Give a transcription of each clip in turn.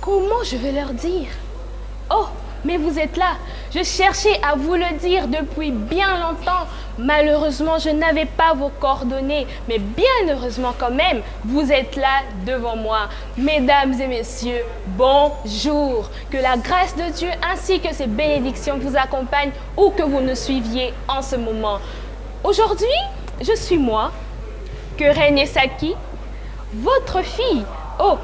Comment je vais leur dire? Oh, mais vous êtes là. Je cherchais à vous le dire depuis bien longtemps. Malheureusement, je n'avais pas vos coordonnées. Mais bien heureusement quand même, vous êtes là devant moi. Mesdames et messieurs, bonjour. Que la grâce de Dieu ainsi que ses bénédictions vous accompagnent où que vous nous suiviez en ce moment. Aujourd'hui, je suis moi, Keren Saki, votre fille. Oh,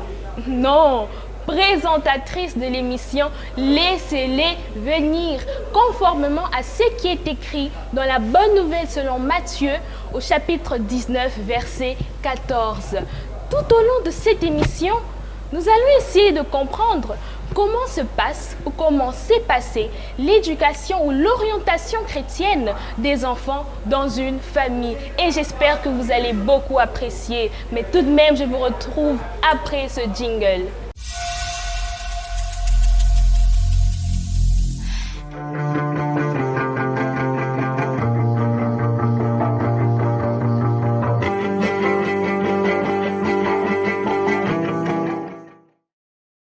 non, présentatrice de l'émission Laissez-les venir, conformément à ce qui est écrit dans la bonne nouvelle selon Matthieu au chapitre 19, verset 14. Tout au long de cette émission, nous allons essayer de comprendre comment se passe ou comment s'est passée l'éducation ou l'orientation chrétienne des enfants dans une famille. Et j'espère que vous allez beaucoup apprécier. Mais tout de même, je vous retrouve après ce jingle.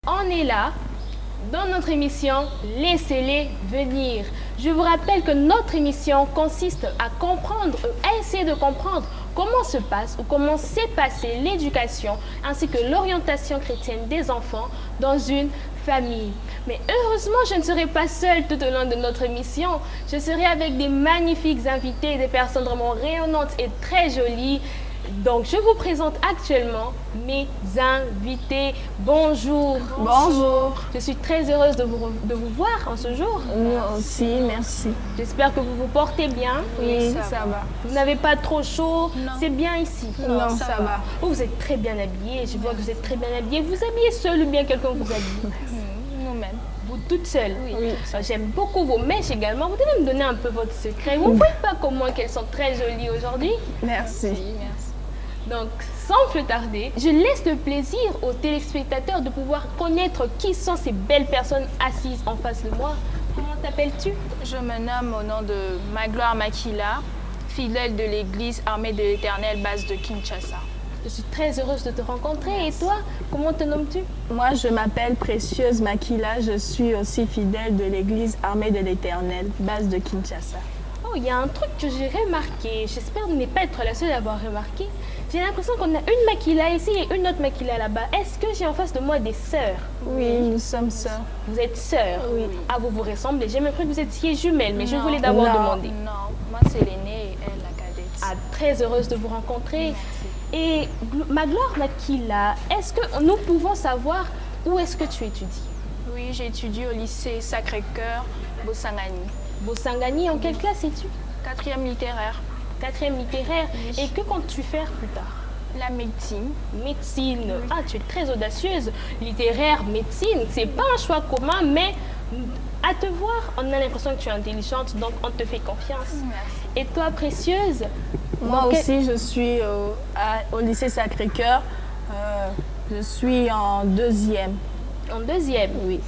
On est là dans notre émission Laissez-les venir. Je vous rappelle que notre émission consiste à comprendre, à essayer de comprendre comment se passe ou comment s'est passée l'éducation ainsi que l'orientation chrétienne des enfants dans une famille. Mais heureusement, je ne serai pas seule tout au long de notre émission. Je serai avec des magnifiques invités, des personnes vraiment rayonnantes et très jolies. Donc, je vous présente actuellement mes invités. Bonjour. Bonjour. Je suis très heureuse de vous voir en ce jour. Moi aussi, merci. J'espère que vous vous portez bien. Oui, ça va. Vous n'avez pas trop chaud. C'est bien ici. Non, ça va. Oh, vous êtes très bien habillés. Je vois que vous êtes très bien habillés. Vous habillez seul ou bien quelqu'un vous habille? Nous-mêmes. Vous toutes seules? Oui. J'aime beaucoup vos mèches également. Vous devez me donner un peu votre secret. Vous ne voyez pas comment qu'elles sont très jolies aujourd'hui? Merci. Donc, sans plus tarder, je laisse le plaisir aux téléspectateurs de pouvoir connaître qui sont ces belles personnes assises en face de moi. Comment t'appelles-tu? Je me nomme au nom de Magloire Makila, fidèle de l'église Armée de l'Éternel, base de Kinshasa. Je suis très heureuse de te rencontrer. Et toi, comment te nommes-tu? Moi, je m'appelle Précieuse Makila. Je suis aussi fidèle de l'église Armée de l'Éternel, base de Kinshasa. Oh, il y a un truc que j'ai remarqué. J'espère ne pas être la seule à avoir remarqué. J'ai l'impression qu'on a une Makila ici et une autre Makila là-bas. Est-ce que j'ai en face de moi des sœurs? Oui, nous sommes sœurs. Vous êtes sœurs? Oui. Ah, vous vous ressemblez. J'ai même cru que vous étiez jumelles, mais je voulais d'abord demander. Non, moi c'est l'aînée et elle la cadette. Ah, très heureuse de vous rencontrer. Et Magloire Makila, est-ce que nous pouvons savoir où est-ce que tu étudies? Oui, j'étudie au lycée Sacré-Cœur, Bosangani. Bosangani, en quelle classe es-tu? 4e littéraire. 4e littéraire. Oui. Et que comptes-tu faire plus tard? La médecine. Médecine. Oui. Ah, tu es très audacieuse. Littéraire, médecine, c'est pas un choix commun, mais à te voir, on a l'impression que tu es intelligente, donc on te fait confiance. Merci. Et toi, Précieuse? Moi dans quel- aussi, je suis au lycée Sacré-Cœur. Je suis en 2e. En 2e? Oui.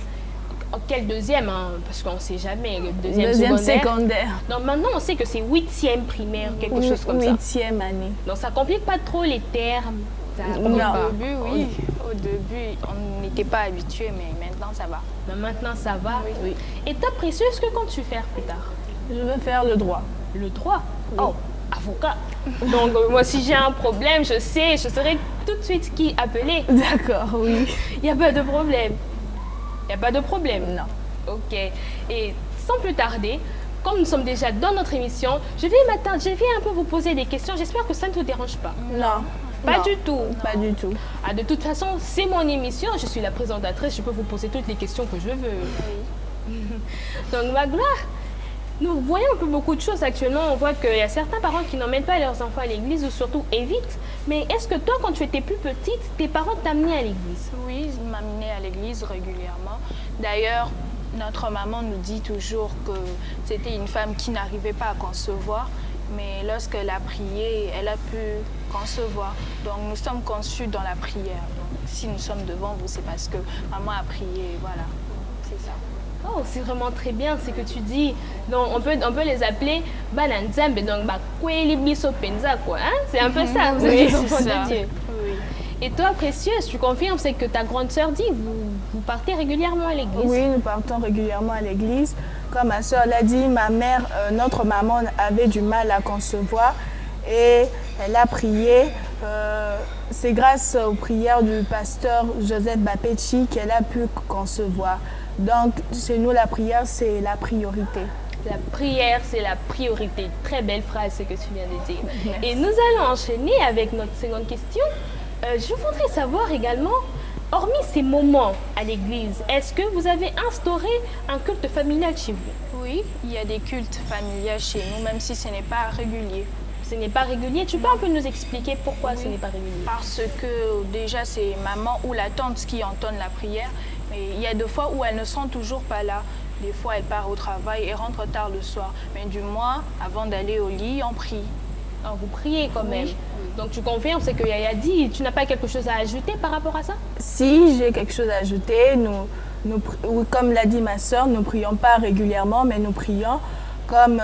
En quel 2e, hein? Parce qu'on ne sait jamais. Le 2e 2e secondaire. secondaire. Donc maintenant, on sait que c'est 8e primaire, quelque chose comme ça. 8e année. Donc ça complique pas trop les termes. Ça complique Non. pas. Au début, oui. Au début, on n'était pas habitué, mais maintenant ça va. Mais maintenant, ça va. Oui. Et toi, Précieuse, que comptes-tu faire plus tard? Je veux faire le droit. Le droit? Oh, avocat. Donc moi, si j'ai un problème, je sais, je saurai tout de suite qui appeler. D'accord, oui. Il n'y a pas de problème. Il n'y a pas de problème. Non. Ok. Et sans plus tarder, comme nous sommes déjà dans notre émission, je vais un peu vous poser des questions. J'espère que ça ne vous dérange pas. Non. Pas Non. du tout. Pas du tout. Ah, de toute façon, c'est mon émission. Je suis la présentatrice. Je peux vous poser toutes les questions que je veux. Donc, Magloire, nous voyons un peu beaucoup de choses actuellement. On voit qu'il y a certains parents qui n'emmènent pas leurs enfants à l'église ou surtout évitent. Mais est-ce que toi, quand tu étais plus petite, tes parents t'amenaient à l'église? Oui, il m'amenait à l'église régulièrement. D'ailleurs, notre maman nous dit toujours que c'était une femme qui n'arrivait pas à concevoir, mais lorsqu'elle a prié, elle a pu concevoir. Donc nous sommes conçus dans la prière. Donc, si nous sommes devant vous, c'est parce que maman a prié, voilà, c'est ça. Oh, c'est vraiment très bien ce que tu dis. Donc, on peut les appeler Bananzambe, donc Kweli Biso Penza, quoi. Hein? C'est un peu ça, vous êtes Oui, des enfants c'est ça. de Dieu. Oui. Et toi, Précieuse, tu confirmes, c'est que ta grande sœur dit, Vous partez régulièrement à l'église? Oui, nous partons régulièrement à l'église. Comme ma soeur l'a dit, notre maman avait du mal à concevoir et elle a prié. C'est grâce aux prières du pasteur Joseph Bapetchi qu'elle a pu concevoir. Donc, chez nous, la prière, c'est la priorité. La prière, c'est la priorité. Très belle phrase, ce que tu viens de dire. Merci. Et nous allons enchaîner avec notre seconde question. Je voudrais savoir également, hormis ces moments à l'église, est-ce que vous avez instauré un culte familial chez vous? Oui, il y a des cultes familiaux chez nous, même si ce n'est pas régulier. Ce n'est pas régulier. Tu peux un peu nous expliquer pourquoi ce n'est pas régulier? Parce que déjà, c'est maman ou la tante qui entonne la prière. Mais il y a des fois où elles ne sont toujours pas là. Des fois, elles partent au travail et rentrent tard le soir. Mais du moins, avant d'aller au lit, on prie. Donc, vous priez quand même. Oui. Donc, tu confirmes ce que Yaya dit. Tu n'as pas quelque chose à ajouter par rapport à ça? Si, j'ai quelque chose à ajouter. Comme l'a dit ma soeur, nous ne prions pas régulièrement, mais nous prions comme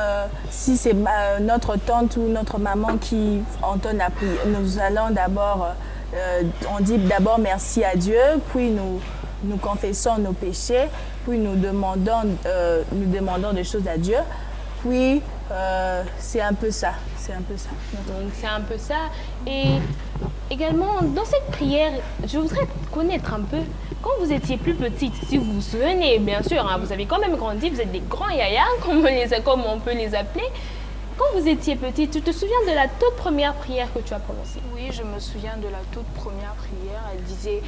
si c'est notre tante ou notre maman qui entonne la prière. Nous allons d'abord, on dit d'abord merci à Dieu, puis nous confessons nos péchés, puis nous demandons des choses à Dieu. Puis c'est un peu ça. Donc c'est un peu ça. Et également, dans cette prière, je voudrais connaître un peu, quand vous étiez plus petite, si vous vous souvenez, bien sûr, hein, vous avez quand même grandi, vous êtes des grands yayas, comme on peut les appeler. Quand vous étiez petite, tu te souviens de la toute première prière que tu as prononcée? Oui, je me souviens de la toute première prière. Elle disait: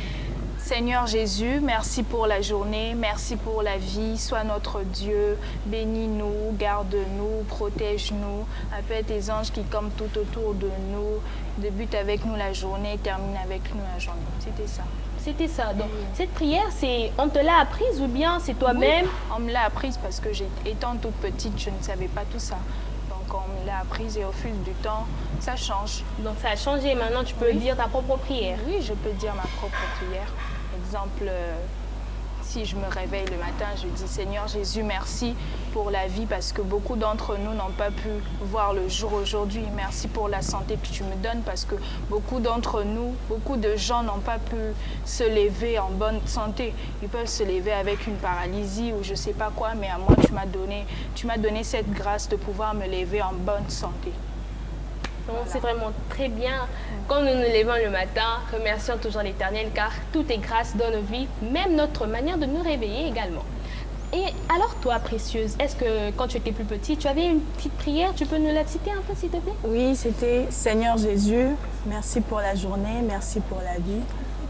Seigneur Jésus, merci pour la journée, merci pour la vie, sois notre Dieu, bénis-nous, garde-nous, protège-nous, appelle tes anges qui campent tout autour de nous, débute avec nous la journée, termine avec nous la journée. C'était ça. C'était ça. Donc, cette prière, on te l'a apprise ou bien c'est toi-même? Oui, on me l'a apprise parce que étant toute petite, je ne savais pas tout ça. Donc, on me l'a apprise et au fil du temps, ça change. Donc, ça a changé. Maintenant, tu peux dire ta propre prière. Oui, je peux dire ma propre prière. Exemple, si je me réveille le matin, je dis Seigneur Jésus, merci pour la vie parce que beaucoup d'entre nous n'ont pas pu voir le jour aujourd'hui. Merci pour la santé que tu me donnes parce que beaucoup d'entre nous, beaucoup de gens n'ont pas pu se lever en bonne santé. Ils peuvent se lever avec une paralysie ou je ne sais pas quoi, mais à moi, tu m'as donné cette grâce de pouvoir me lever en bonne santé. Voilà. C'est vraiment très bien. Quand nous nous levons le matin, remercions toujours l'Éternel car tout est grâce dans nos vies, même notre manière de nous réveiller également. Et alors toi, Précieuse, est-ce que quand tu étais plus petite, tu avais une petite prière? Tu peux nous la citer un peu, s'il te plaît? Oui, c'était Seigneur Jésus, merci pour la journée, merci pour la vie.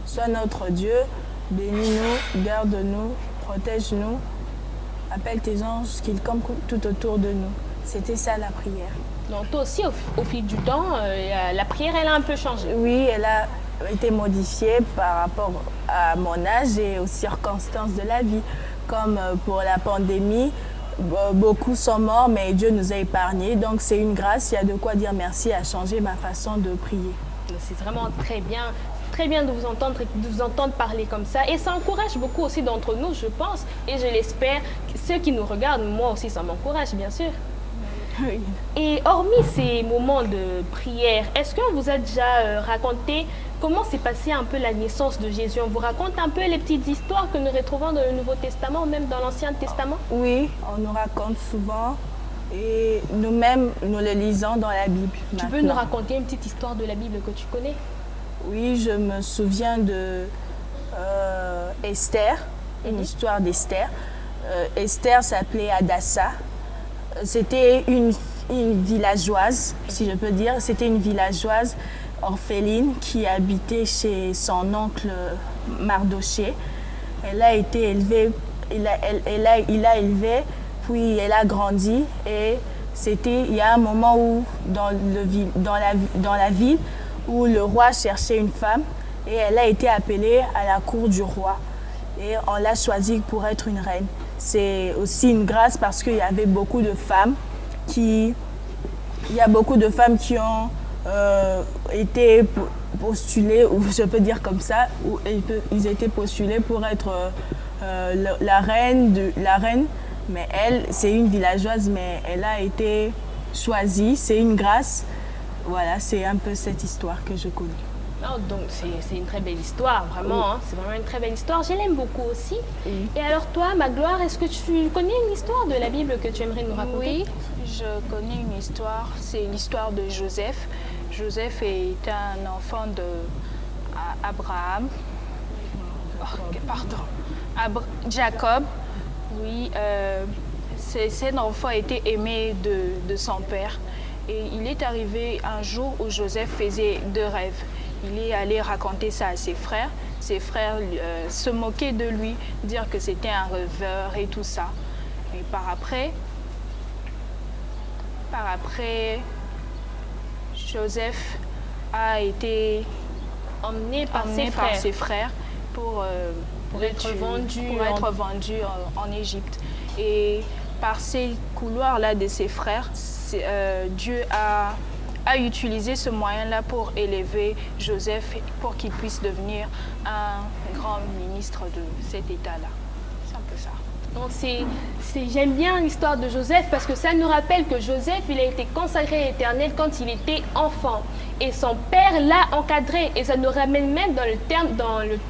Sois notre Dieu, bénis-nous, garde-nous, protège-nous, appelle tes anges qu'ils campent tout autour de nous. C'était ça la prière. Donc toi aussi, au fil du temps, la prière, elle a un peu changé. Oui, elle a été modifiée par rapport à mon âge et aux circonstances de la vie. Comme pour la pandémie, beaucoup sont morts, mais Dieu nous a épargnés. Donc c'est une grâce, il y a de quoi dire merci à changer ma façon de prier. C'est vraiment très bien de vous entendre parler comme ça. Et ça encourage beaucoup aussi d'entre nous, je pense, et je l'espère. Ceux qui nous regardent, moi aussi, ça m'encourage, bien sûr. Oui. Et hormis ces moments de prière, est-ce qu'on vous a déjà raconté comment s'est passée un peu la naissance de Jésus? On vous raconte un peu les petites histoires que nous retrouvons dans le Nouveau Testament ou même dans l'Ancien Testament? Oui, on nous raconte souvent et nous-mêmes, nous le lisons dans la Bible. Tu peux nous raconter une petite histoire de la Bible que tu connais? Oui, je me souviens de Esther, une histoire d'Esther. Esther s'appelait Hadassa. C'était une villageoise, si je peux dire. C'était une villageoise orpheline qui habitait chez son oncle Mardoché. Elle a été élevée, il a élevé, puis elle a grandi. Et il y a un moment où, dans la ville, où le roi cherchait une femme et elle a été appelée à la cour du roi. Et on l'a choisie pour être une reine. C'est aussi une grâce parce qu'il y avait beaucoup de femmes qui ont été postulées, ou je peux dire comme ça, où ils étaient postulés pour être la reine. Mais elle, c'est une villageoise, mais elle a été choisie. C'est une grâce. Voilà, c'est un peu cette histoire que je connais. Oh, donc c'est une très belle histoire, vraiment. Oui. Hein, c'est vraiment une très belle histoire. Je l'aime beaucoup aussi. Oui. Et alors toi, Magloire, est-ce que tu connais une histoire de la Bible que tu aimerais nous raconter? Oui, je connais une histoire. C'est l'histoire de Joseph. Joseph est un enfant de Abraham. Jacob. Oui, cet enfant était aimé de son père. Et il est arrivé un jour où Joseph faisait 2 rêves. Il est allé raconter ça à ses frères. Ses frères se moquaient de lui, dire que c'était un rêveur et tout ça. Et par après, Joseph a été Emmené par emmené ses par frères. ses frères pour être vendu en Égypte. Et par ces couloirs-là de ses frères, Dieu a utilisé ce moyen-là pour élever Joseph, pour qu'il puisse devenir un grand ministre de cet État-là. C'est un peu ça. Donc j'aime bien l'histoire de Joseph parce que ça nous rappelle que Joseph, il a été consacré à l'Éternel quand il était enfant. Et son père l'a encadré. Et ça nous ramène même dans le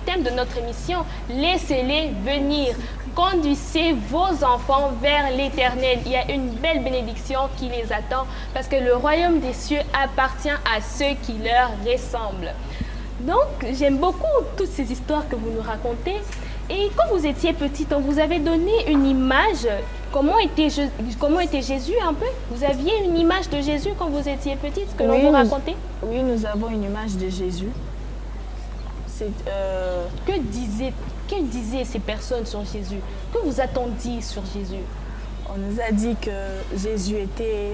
thème de notre émission, laissez-les venir. Conduisez vos enfants vers l'Éternel. Il y a une belle bénédiction qui les attend parce que le royaume des cieux appartient à ceux qui leur ressemblent. Donc, j'aime beaucoup toutes ces histoires que vous nous racontez. Et quand vous étiez petite, on vous avait donné une image. Comment était Jésus un peu? Vous aviez une image de Jésus quand vous étiez petite, que l'on vous racontait? Oui, nous avons une image de Jésus. Que disaient ces personnes sur Jésus? Que vous a-t-on dit sur Jésus? On nous a dit que Jésus était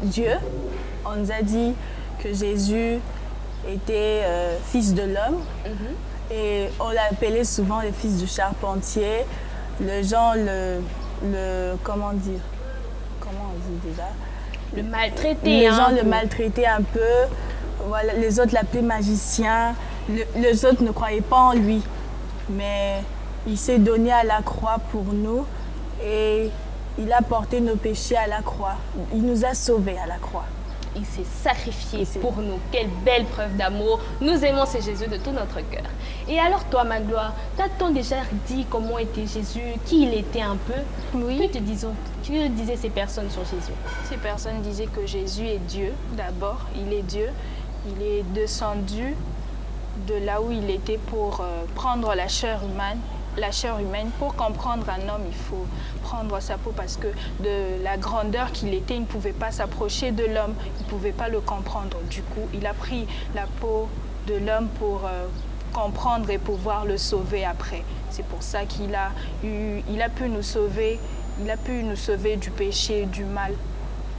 Dieu. On nous a dit que Jésus était fils de l'homme. Et on l'appelait souvent le fils du charpentier. Les gens comment on dit déjà? Le maltraiter. Les gens le maltraitaient un peu. Voilà, les autres l'appelaient magicien. Les autres ne croyaient pas en lui. Mais il s'est donné à la croix pour nous et il a porté nos péchés à la croix. Il nous a sauvés à la croix. Il s'est sacrifié pour nous. Quelle belle preuve d'amour. Nous aimons ce Jésus de tout notre cœur. Et alors toi, Magloire, t'as-t-on déjà dit comment était Jésus, qui il était un peu? Oui. Que disaient ces personnes sur Jésus? Ces personnes disaient que Jésus est Dieu. D'abord, il est Dieu. Il est descendu de là où il était pour prendre la chair humaine. Pour comprendre un homme, il faut prendre sa peau parce que de la grandeur qu'il était, il ne pouvait pas s'approcher de l'homme, il ne pouvait pas le comprendre. Du coup, il a pris la peau de l'homme pour comprendre et pouvoir le sauver après. C'est pour ça qu'il a pu nous sauver du péché, du mal.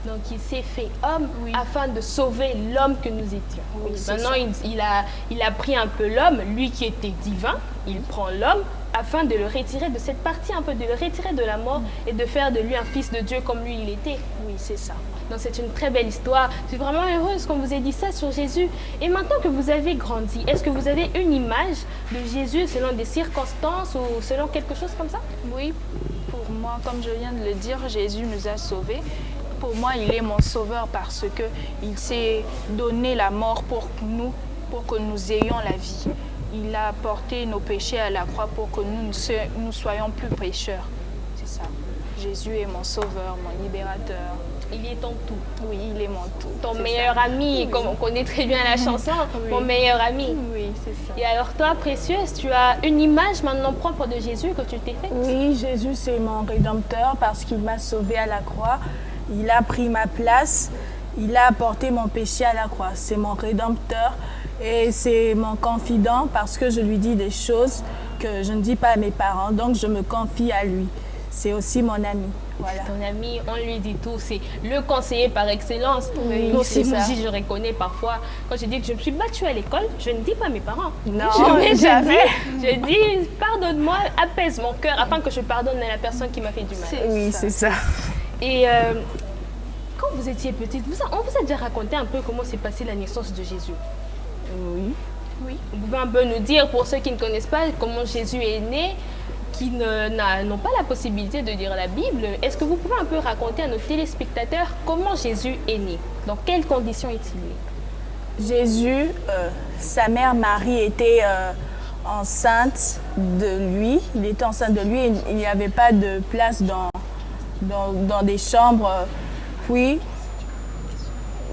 Donc il s'est fait homme afin de sauver l'homme que nous étions. Oui, maintenant, il a pris un peu l'homme, lui qui était divin, il prend l'homme afin de le retirer de cette partie un peu, de le retirer de la mort et de faire de lui un fils de Dieu comme lui il était. Oui, c'est ça. Donc c'est une très belle histoire. Je suis vraiment heureuse qu'on vous ait dit ça sur Jésus. Et maintenant que vous avez grandi, est-ce que vous avez une image de Jésus selon des circonstances ou selon quelque chose comme ça? Oui, pour moi, comme je viens de le dire, Jésus nous a sauvés. Pour moi, il est mon sauveur parce qu'il s'est donné la mort pour nous, pour que nous ayons la vie. Il a porté nos péchés à la croix pour que nous soyons plus pécheurs. C'est ça. Jésus est mon sauveur, mon libérateur. Il est ton tout. Oui, il est mon tout. Ton meilleur ami, comme on connaît très bien la chanson, mon meilleur ami. Oui, c'est ça. Et alors toi, Précieuse, tu as une image maintenant propre de Jésus que tu t'es faite? Oui, Jésus c'est mon rédempteur parce qu'il m'a sauvé à la croix. Il a pris ma place, il a porté mon péché à la croix. C'est mon rédempteur et c'est mon confident parce que je lui dis des choses que je ne dis pas à mes parents. Donc je me confie à lui. C'est aussi mon ami. Voilà. Ton ami, on lui dit tout. C'est le conseiller par excellence. Oui, moi aussi, c'est ça. je reconnais parfois. Quand je dis que je me suis battue à l'école, je ne dis pas à mes parents. Non, je dis, pardonne-moi, apaise mon cœur afin que je pardonne à la personne qui m'a fait du mal. Oui, c'est ça. Et quand vous étiez petite, on vous a déjà raconté un peu comment s'est passée la naissance de Jésus? Oui. Oui. Vous pouvez un peu nous dire, pour ceux qui ne connaissent pas, comment Jésus est né, qui n'ont pas la possibilité de lire la Bible, est-ce que vous pouvez un peu raconter à nos téléspectateurs comment Jésus est né? Dans quelles conditions est-il né? Jésus, sa mère Marie était enceinte de lui. Il était enceinte de lui et il n'y avait pas de place dans des chambres. Puis,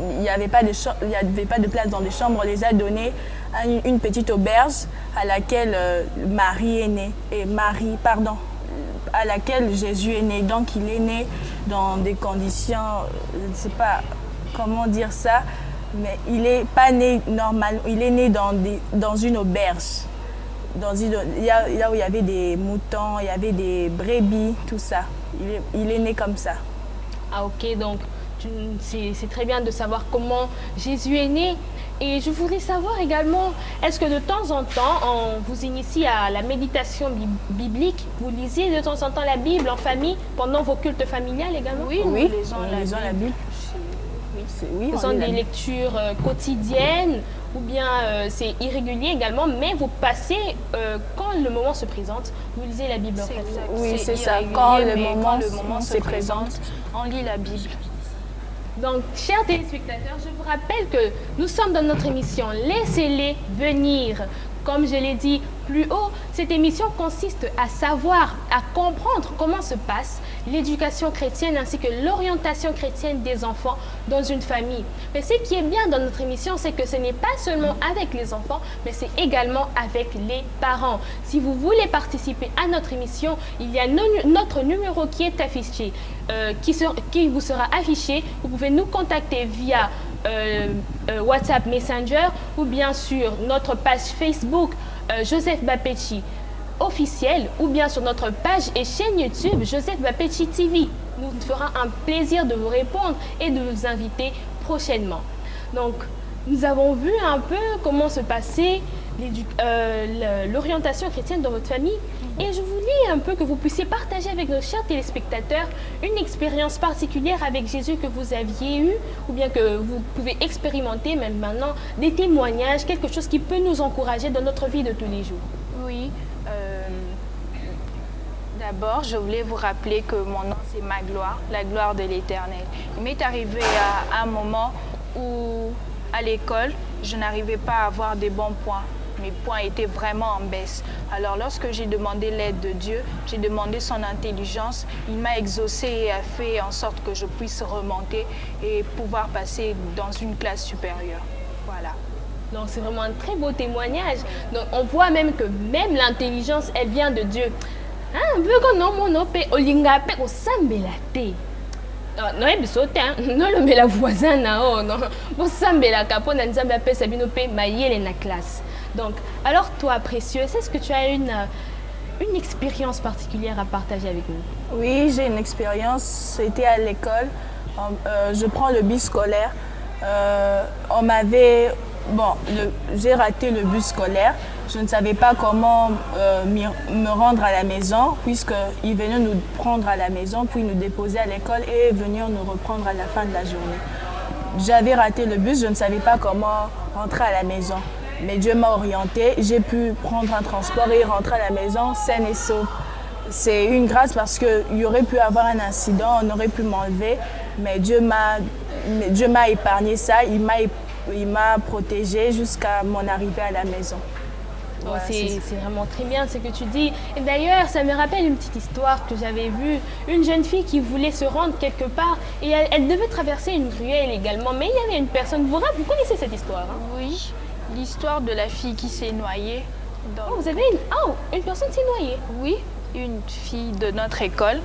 il n'y avait pas de place dans des chambres. On les a données à une petite auberge à laquelle Marie est née. À laquelle Jésus est né. Donc, il est né dans des conditions, je ne sais pas comment dire ça, mais il n'est pas né normal. Il est né dans une auberge. Là où il y avait des moutons, il y avait des brebis, tout ça. Il est né comme ça. Ah ok, donc c'est très bien de savoir comment Jésus est né. Et je voudrais savoir également, est-ce que de temps en temps, on vous initie à la méditation biblique? Vous lisez de temps en temps la Bible en famille, pendant vos cultes familiales également? Oui, nous lisons la Bible. Oui, ce sont des lectures quotidiennes ou bien c'est irrégulier également, mais vous passez, quand le moment se présente, vous lisez la Bible en famille. Oui, c'est ça. Quand le moment se présente, on lit la Bible. Donc, chers téléspectateurs, je vous rappelle que nous sommes dans notre émission Laissez-les venir. Comme je l'ai dit plus haut, cette émission consiste à savoir, à comprendre comment se passe l'éducation chrétienne ainsi que l'orientation chrétienne des enfants dans une famille. Mais ce qui est bien dans notre émission, c'est que ce n'est pas seulement avec les enfants, mais c'est également avec les parents. Si vous voulez participer à notre émission, il y a notre numéro qui est affiché, qui vous sera affiché. Vous pouvez nous contacter via WhatsApp Messenger ou bien sur notre page Facebook Joseph Bapechi officiel ou bien sur notre page et chaîne YouTube Joseph Bapechi TV. Nous ferons un plaisir de vous répondre et de vous inviter prochainement. Donc, nous avons vu un peu comment se passait l'orientation chrétienne dans votre famille. Et je voulais un peu que vous puissiez partager avec nos chers téléspectateurs une expérience particulière avec Jésus que vous aviez eue ou bien que vous pouvez expérimenter même maintenant, des témoignages, quelque chose qui peut nous encourager dans notre vie de tous les jours. Oui. D'abord, je voulais vous rappeler que mon nom, c'est Magloire, la gloire de l'Éternel. Il m'est arrivé à un moment où, à l'école, je n'arrivais pas à avoir des bons points. Mes points étaient vraiment en baisse. Alors, lorsque j'ai demandé l'aide de Dieu, j'ai demandé son intelligence, il m'a exaucé et a fait en sorte que je puisse remonter et pouvoir passer dans une classe supérieure. Voilà. Donc, c'est vraiment un très beau témoignage. Donc, on voit même que même l'intelligence, elle vient de Dieu. Un peu comme non, olinga pe osambela te. Non, non, la voisin non, osambela kapo na nzambe apesa bino pe mayele na classe. Donc, alors toi, précieux, est-ce que tu as une expérience particulière à partager avec nous? Oui, j'ai une expérience. C'était à l'école. Je prends le bus scolaire. J'ai raté le bus scolaire. Je ne savais pas comment me rendre à la maison puisqu'ils venaient nous prendre à la maison, puis nous déposer à l'école et venir nous reprendre à la fin de la journée. J'avais raté le bus, je ne savais pas comment rentrer à la maison. Mais Dieu m'a orientée, j'ai pu prendre un transport et rentrer à la maison saine et sauve. C'est une grâce parce qu'il y aurait pu avoir un incident, on aurait pu m'enlever, mais Dieu m'a épargné ça, il m'a protégée jusqu'à mon arrivée à la maison. Voilà, c'est vraiment très bien ce que tu dis. Et d'ailleurs, ça me rappelle une petite histoire que j'avais vue. Une jeune fille qui voulait se rendre quelque part et elle devait traverser une ruelle également. Mais il y avait une personne, vous connaissez cette histoire hein? Oui, l'histoire de la fille qui s'est noyée. Vous avez une personne s'est noyée? Oui, une fille de notre école.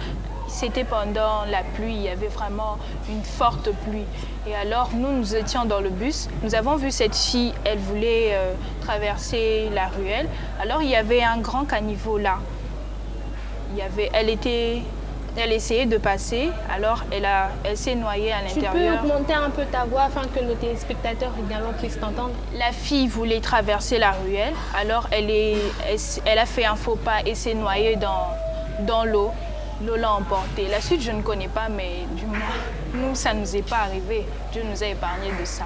C'était pendant la pluie, il y avait vraiment une forte pluie. Et alors, nous étions dans le bus. Nous avons vu cette fille, elle voulait traverser la ruelle. Alors, il y avait un grand caniveau là. Elle essayait de passer, alors elle s'est noyée à l'intérieur. Tu peux augmenter un peu ta voix afin que nos téléspectateurs également puissent t'entendre? La fille voulait traverser la ruelle, alors elle a fait un faux pas et s'est noyée dans l'eau. L'eau l'a emportée. La suite, je ne connais pas, mais du moins, nous, ça ne nous est pas arrivé. Dieu nous a épargnés de ça.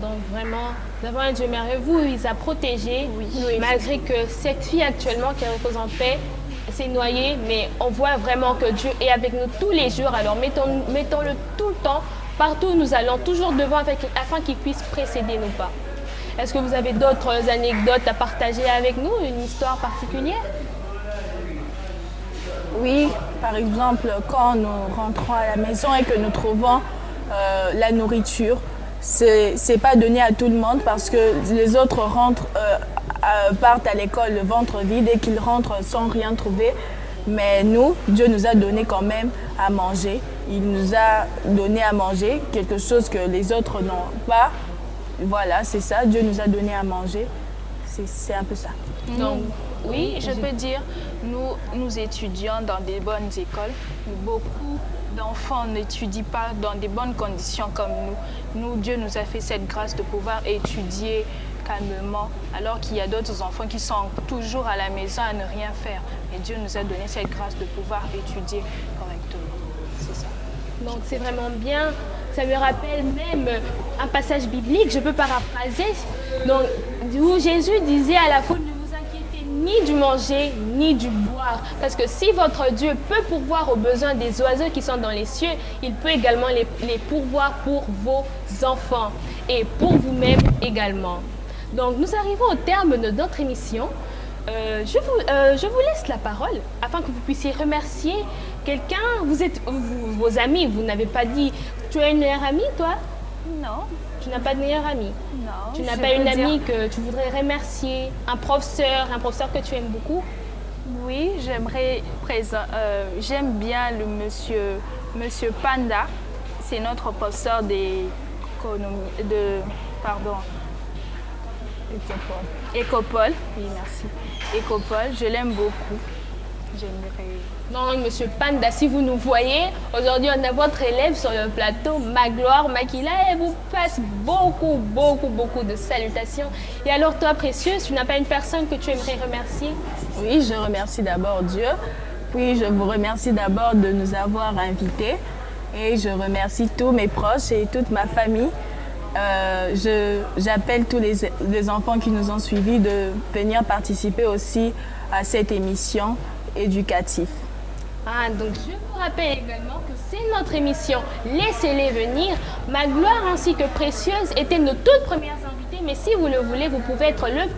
Donc vraiment, nous avons un Dieu merveilleux. Vous, il vous a protégés, malgré que cette fille actuellement qui représentait s'est noyée, mais on voit vraiment que Dieu est avec nous tous les jours. Alors mettons-le tout le temps, partout où nous allons, toujours devant, afin qu'il puisse précéder nos pas. Est-ce que vous avez d'autres anecdotes à partager avec nous, une histoire particulière? Oui, par exemple, quand nous rentrons à la maison et que nous trouvons la nourriture, c'est pas donné à tout le monde parce que les autres partent à l'école le ventre vide et qu'ils rentrent sans rien trouver. Mais nous, Dieu nous a donné quand même à manger. Il nous a donné à manger quelque chose que les autres n'ont pas. Voilà, c'est ça. Dieu nous a donné à manger. C'est un peu ça. Donc, oui, je peux dire, nous étudions dans des bonnes écoles. Beaucoup d'enfants n'étudient pas dans des bonnes conditions comme nous. Nous, Dieu nous a fait cette grâce de pouvoir étudier calmement, alors qu'il y a d'autres enfants qui sont toujours à la maison à ne rien faire. Et Dieu nous a donné cette grâce de pouvoir étudier correctement. C'est ça. Donc c'est vraiment bien. Ça me rappelle même un passage biblique, je peux paraphraser, donc, où Jésus disait à la foule, ne vous inquiétez ni du manger, ni du boire. Parce que si votre Dieu peut pourvoir aux besoins des oiseaux qui sont dans les cieux, il peut également les pourvoir pour vos enfants et pour vous-même également. Donc nous arrivons au terme de notre émission. Je vous laisse la parole afin que vous puissiez remercier quelqu'un. Vous êtes vos amis, vous n'avez pas dit. Tu as une meilleure amie, toi? Non. Tu n'as pas de meilleure amie? Non. Tu n'as pas une amie que tu voudrais remercier? Un professeur que tu aimes beaucoup? Oui, j'aime bien le monsieur Panda. C'est notre professeur Écopole. Oui, merci. Écopole, je l'aime beaucoup. J'aimerais... Non, monsieur Panda, si vous nous voyez, aujourd'hui on a votre élève sur le plateau, Magloire Makila, elle vous passe beaucoup de salutations. Et alors toi, Précieuse, tu n'as pas une personne que tu aimerais remercier? Oui, je remercie d'abord Dieu, puis je vous remercie d'abord de nous avoir invités et je remercie tous mes proches et toute ma famille. J'appelle tous les enfants qui nous ont suivis de venir participer aussi à cette émission éducative. Ah, donc je vous rappelle également que c'est notre émission Laissez-les venir. Magloire ainsi que Précieuse étaient nos toutes premières invitées, mais si vous le voulez, vous pouvez être le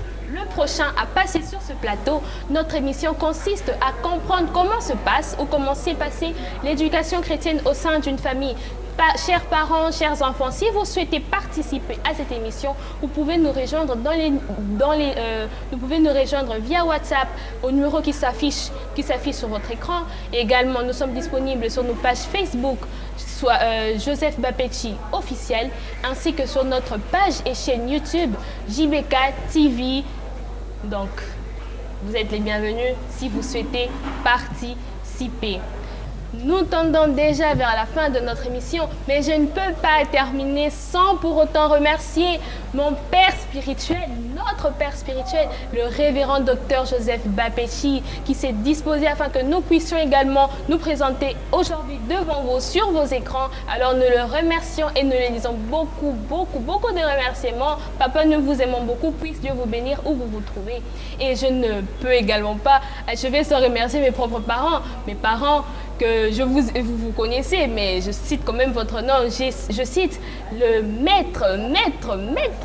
prochain à passer sur ce plateau. Notre émission consiste à comprendre comment se passe ou comment s'est passée l'éducation chrétienne au sein d'une famille. Chers parents, chers enfants, si vous souhaitez participer à cette émission, vous pouvez nous rejoindre vous pouvez nous rejoindre via WhatsApp au numéro qui s'affiche sur votre écran. Et également, nous sommes disponibles sur nos pages Facebook, soit Joseph Bapetchi officiel, ainsi que sur notre page et chaîne YouTube JBK TV. Donc, vous êtes les bienvenus si vous souhaitez participer. Nous tendons déjà vers la fin de notre émission, mais je ne peux pas terminer sans pour autant remercier mon père spirituel, notre père spirituel, le révérend docteur Joseph Bapetchi, qui s'est disposé afin que nous puissions également nous présenter aujourd'hui devant vous sur vos écrans. Alors nous le remercions et nous lui disons beaucoup de remerciements. Papa, nous vous aimons beaucoup, puisse Dieu vous bénir où vous vous trouvez. Et je ne peux également pas achever sans remercier mes propres parents, que vous connaissez, mais je cite quand même votre nom. Je cite le maître,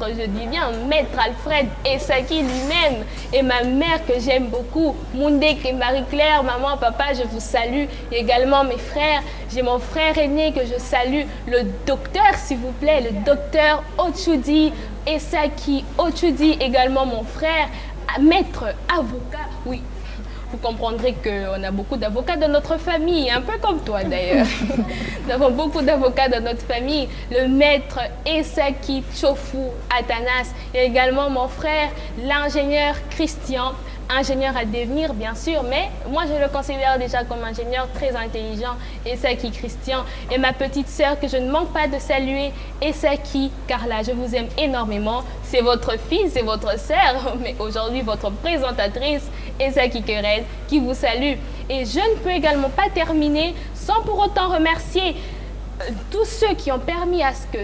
je dis bien maître Alfred Essaki lui-même, et ma mère que j'aime beaucoup, Moundek et Marie-Claire, maman, papa, je vous salue. Et également mes frères, j'ai mon frère aîné que je salue, le docteur, s'il vous plaît, le docteur Ochudi Essaki Ochudi, également mon frère, maître avocat, oui. Vous comprendrez qu'on a beaucoup d'avocats dans notre famille, un peu comme toi d'ailleurs. Nous avons beaucoup d'avocats dans notre famille. Le maître Essaki Chofu Atanas et également mon frère, l'ingénieur Christian, ingénieur à devenir bien sûr, mais moi je le considère déjà comme ingénieur très intelligent, Essaki Christian, et ma petite sœur que je ne manque pas de saluer, Essaki Carla. Je vous aime énormément. C'est votre fille, c'est votre sœur, mais aujourd'hui votre présentatrice, Essaki Kered, qui vous salue. Et je ne peux également pas terminer sans pour autant remercier tous ceux qui ont permis à ce que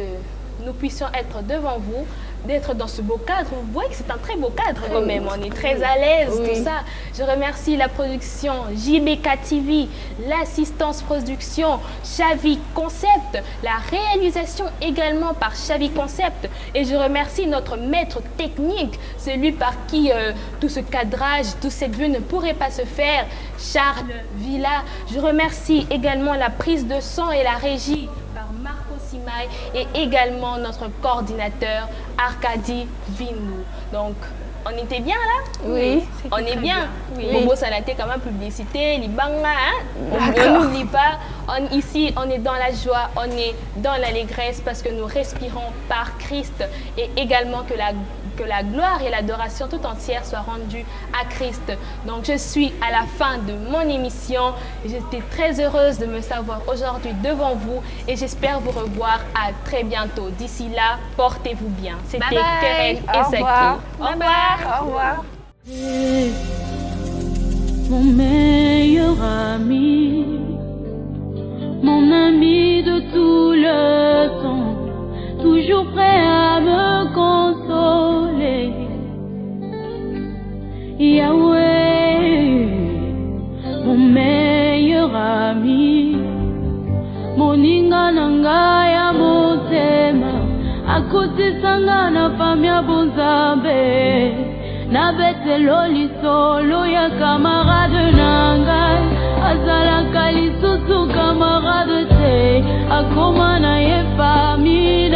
nous puissions être devant vous. d'être dans ce beau cadre. Vous voyez que c'est un très beau cadre quand même. On est très à l'aise, tout ça. Je remercie la production JBK TV, l'assistance production Xavi Concept, la réalisation également par Xavi Concept. Et je remercie notre maître technique, celui par qui tout ce cadrage, toute cette vue ne pourrait pas se faire, Charles Villa. Je remercie également la prise de son et la régie par Marco Simaï et également notre coordinateur Arkady Vinou. Donc, on était bien là? Oui. On est bien. Oui. Bobo Sanaté, quand même, publicité, Libanga, hein? On n'oublie pas. Ici, on est dans la joie, on est dans l'allégresse parce que nous respirons par Christ et également que la gloire et l'adoration tout entière soient rendues à Christ. Donc, je suis à la fin de mon émission. J'étais très heureuse de me savoir aujourd'hui devant vous et j'espère vous revoir à très bientôt. D'ici là, portez-vous bien. C'était Keren et Saki. Au revoir. Au revoir. Mon meilleur ami, mon ami de tout le temps, toujours prêt à me consoler. Yahweh, mon meilleur ami, moninga nanga ya motema, akotisanga na pamia bonzambe. Na betelo lisolo ya camarade nangai, azalaka lisusu camarade te, akoma na ye famille.